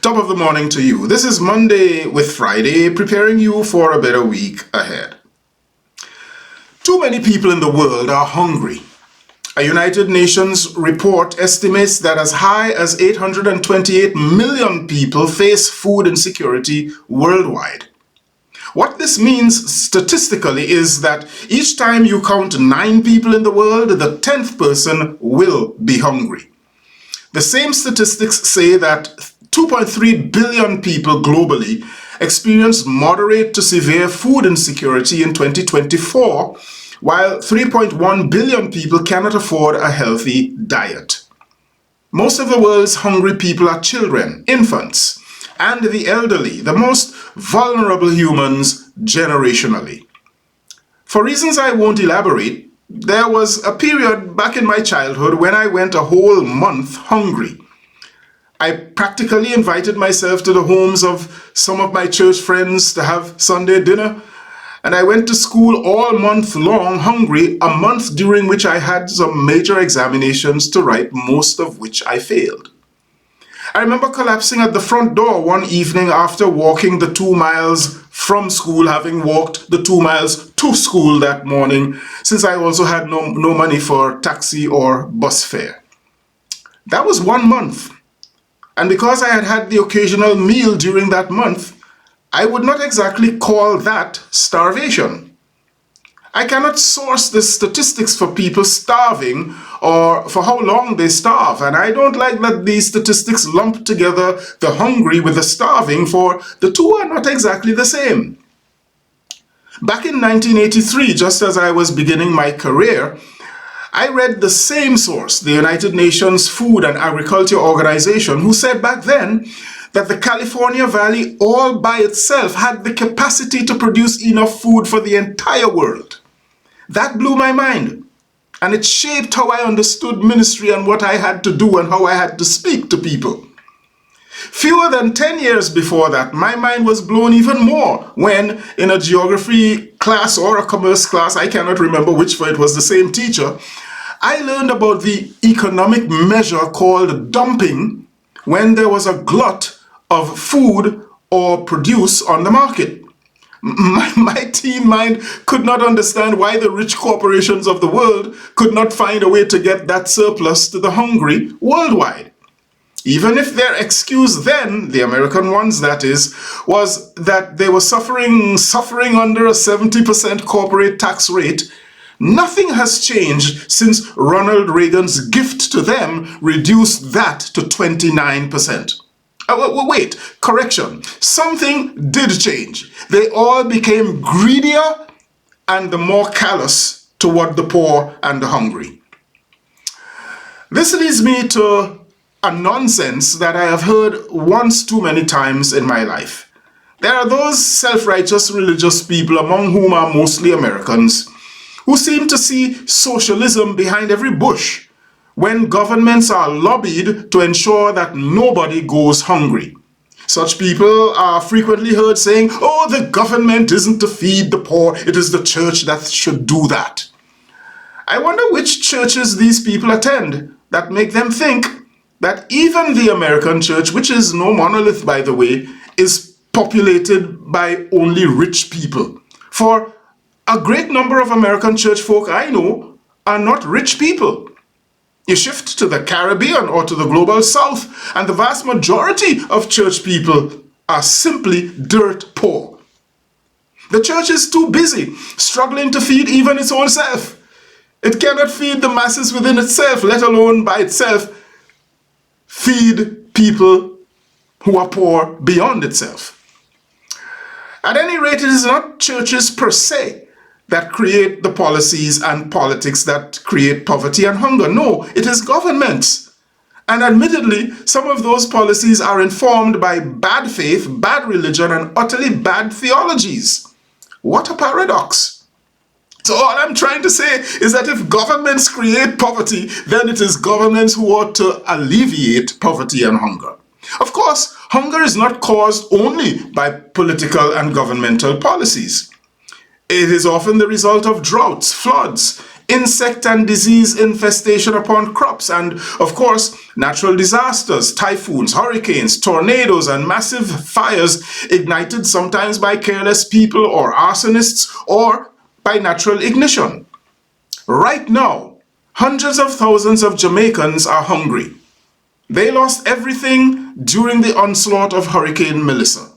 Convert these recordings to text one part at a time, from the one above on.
Top of the morning to you. This is Monday with Friday, preparing you for a better week ahead. Too many people in the world are hungry. A United Nations report estimates that as high as 828 million people face food insecurity worldwide. What this means statistically is that each time you count 9 people in the world, the 10th person will be hungry. The same statistics say that 2.3 billion people globally experienced moderate to severe food insecurity in 2024, while 3.1 billion people cannot afford a healthy diet. Most of the world's hungry people are children, infants, and the elderly, the most vulnerable humans generationally. For reasons I won't elaborate, there was a period back in my childhood when I went a whole month hungry. I practically invited myself to the homes of some of my church friends to have Sunday dinner, and I went to school all month long hungry, a month during which I had some major examinations to write, most of which I failed. I remember collapsing at the front door one evening after walking the 2 miles from school, having walked the 2 miles to school that morning, since I also had no money for taxi or bus fare. That was 1 month. And because I had had the occasional meal during that month, I would not exactly call that starvation. I cannot source the statistics for people starving or for how long they starve, and I don't like that these statistics lump together the hungry with the starving, for the two are not exactly the same. Back in 1983, just as I was beginning my career, I read the same source, the United Nations Food and Agriculture Organization, who said back then that the California Valley all by itself had the capacity to produce enough food for the entire world. That blew my mind, and it shaped how I understood ministry and what I had to do and how I had to speak to people. Fewer than 10 years before that, my mind was blown even more when, in a geography class or a commerce class, I cannot remember which, for it was the same teacher, I learned about the economic measure called dumping when there was a glut of food or produce on the market. My teen mind could not understand why the rich corporations of the world could not find a way to get that surplus to the hungry worldwide. Even if their excuse then, the American ones that is, was that they were suffering under a 70% corporate tax rate, nothing has changed since Ronald Reagan's gift to them reduced that to 29%. Wait, correction. Something did change. They all became greedier and the more callous toward the poor and the hungry. This leads me to a nonsense that I have heard once too many times in my life. There are those self-righteous religious people, among whom are mostly Americans, who seem to see socialism behind every bush when governments are lobbied to ensure that nobody goes hungry. Such people are frequently heard saying, "Oh, the government isn't to feed the poor, it is the church that should do that." I wonder which churches these people attend that make them think that even the American church, which is no monolith by the way, is populated by only rich people. For a great number of American church folk I know are not rich people. You shift to the Caribbean or to the global south, and the vast majority of church people are simply dirt poor. The church is too busy, struggling to feed even its own self. It cannot feed the masses within itself, let alone by itself feed people who are poor beyond itself. At any rate, it is not churches per se that create the policies and politics that create poverty and hunger. No, it is governments. And admittedly, some of those policies are informed by bad faith, bad religion, and utterly bad theologies. What a paradox. So all I'm trying to say is that if governments create poverty, then it is governments who ought to alleviate poverty and hunger. Of course, hunger is not caused only by political and governmental policies. It is often the result of droughts, floods, insect and disease infestation upon crops, and of course, natural disasters, typhoons, hurricanes, tornadoes, and massive fires ignited sometimes by careless people or arsonists or by natural ignition. Right now, hundreds of thousands of Jamaicans are hungry. They lost everything during the onslaught of Hurricane Melissa.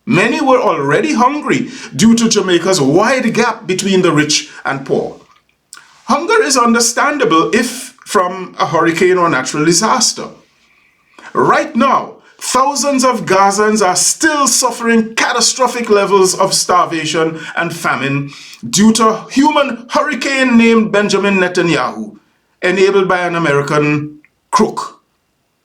Many were already hungry due to Jamaica's wide gap between the rich and poor. Hunger is understandable if from a hurricane or natural disaster. Right now, thousands of Gazans are still suffering catastrophic levels of starvation and famine due to a human hurricane named Benjamin Netanyahu, enabled by an American crook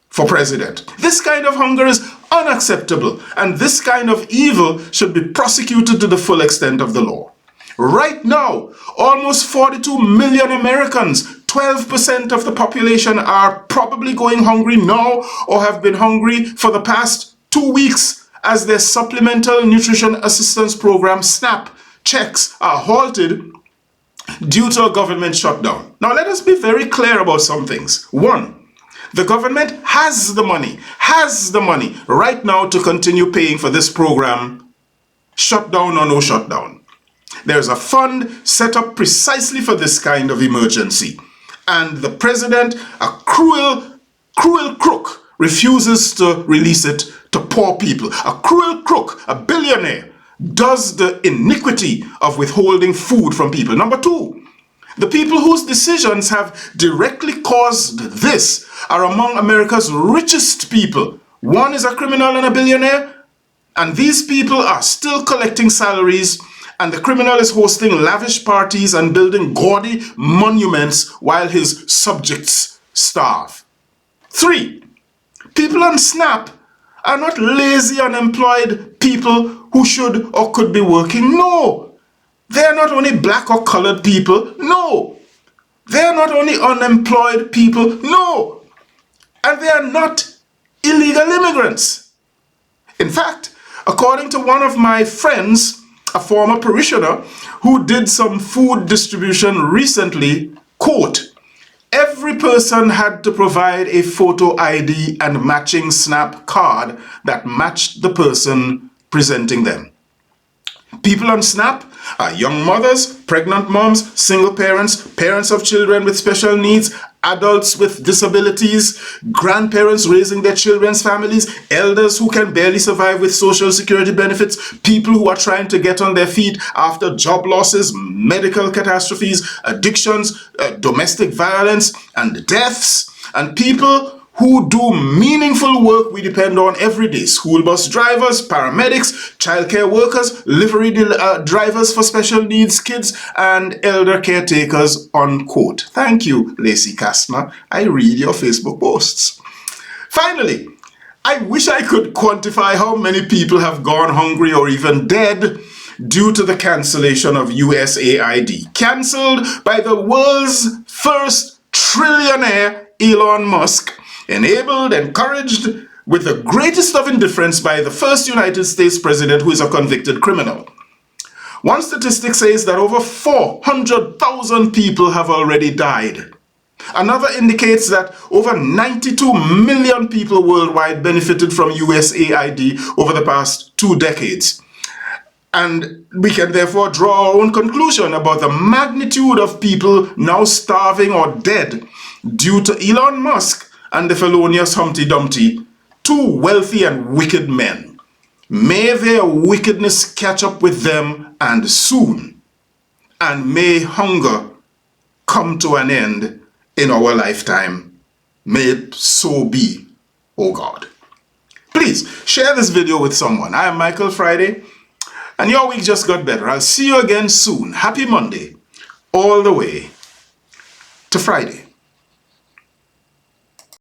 for president. This kind of hunger is unacceptable, and this kind of evil should be prosecuted to the full extent of the law. Right now, almost 42 million Americans, 12% of the population, are probably going hungry now or have been hungry for the past 2 weeks as their Supplemental Nutrition Assistance Program SNAP checks are halted due to a government shutdown. Now let us be very clear about some things. One, the government has the money right now to continue paying for this program, shutdown or no shutdown. There's a fund set up precisely for this kind of emergency. And the president, a cruel crook, refuses to release it to poor people. A cruel crook, a billionaire, does the iniquity of withholding food from people. Number two, the people whose decisions have directly caused this are among America's richest people. One is a criminal and a billionaire, and these people are still collecting salaries, and the criminal is hosting lavish parties and building gaudy monuments while his subjects starve. Three, people on SNAP are not lazy, unemployed people who should or could be working. No, they are not only black or colored people. No, they are not only unemployed people. No, and they are not illegal immigrants. In fact, according to one of my friends, a former parishioner who did some food distribution recently, quote, every person had to provide a photo ID and matching SNAP card that matched the person presenting them. People on SNAP are young mothers, pregnant moms, single parents, parents of children with special needs, adults with disabilities, grandparents raising their children's families, elders who can barely survive with social security benefits, people who are trying to get on their feet after job losses, medical catastrophes, addictions, domestic violence, and deaths, and people who do meaningful work we depend on every day. School bus drivers, paramedics, childcare workers, livery drivers for special needs kids, and elder caretakers, unquote. Thank you, Lacey Kastner. I read your Facebook posts. Finally, I wish I could quantify how many people have gone hungry or even dead due to the cancellation of USAID. Cancelled by the world's first trillionaire, Elon Musk, enabled, encouraged with the greatest of indifference by the first United States president who is a convicted criminal. One statistic says that over 400,000 people have already died. Another indicates that over 92 million people worldwide benefited from USAID over the past 2 decades. And we can therefore draw our own conclusion about the magnitude of people now starving or dead due to Elon Musk and the felonious Humpty Dumpty, 2 wealthy and wicked men. May their wickedness catch up with them, and soon. And may hunger come to an end in our lifetime. May it so be, oh God. Please share this video with someone. I am Michael Friday, and your week just got better. I'll see you again soon. Happy Monday, all the way to Friday.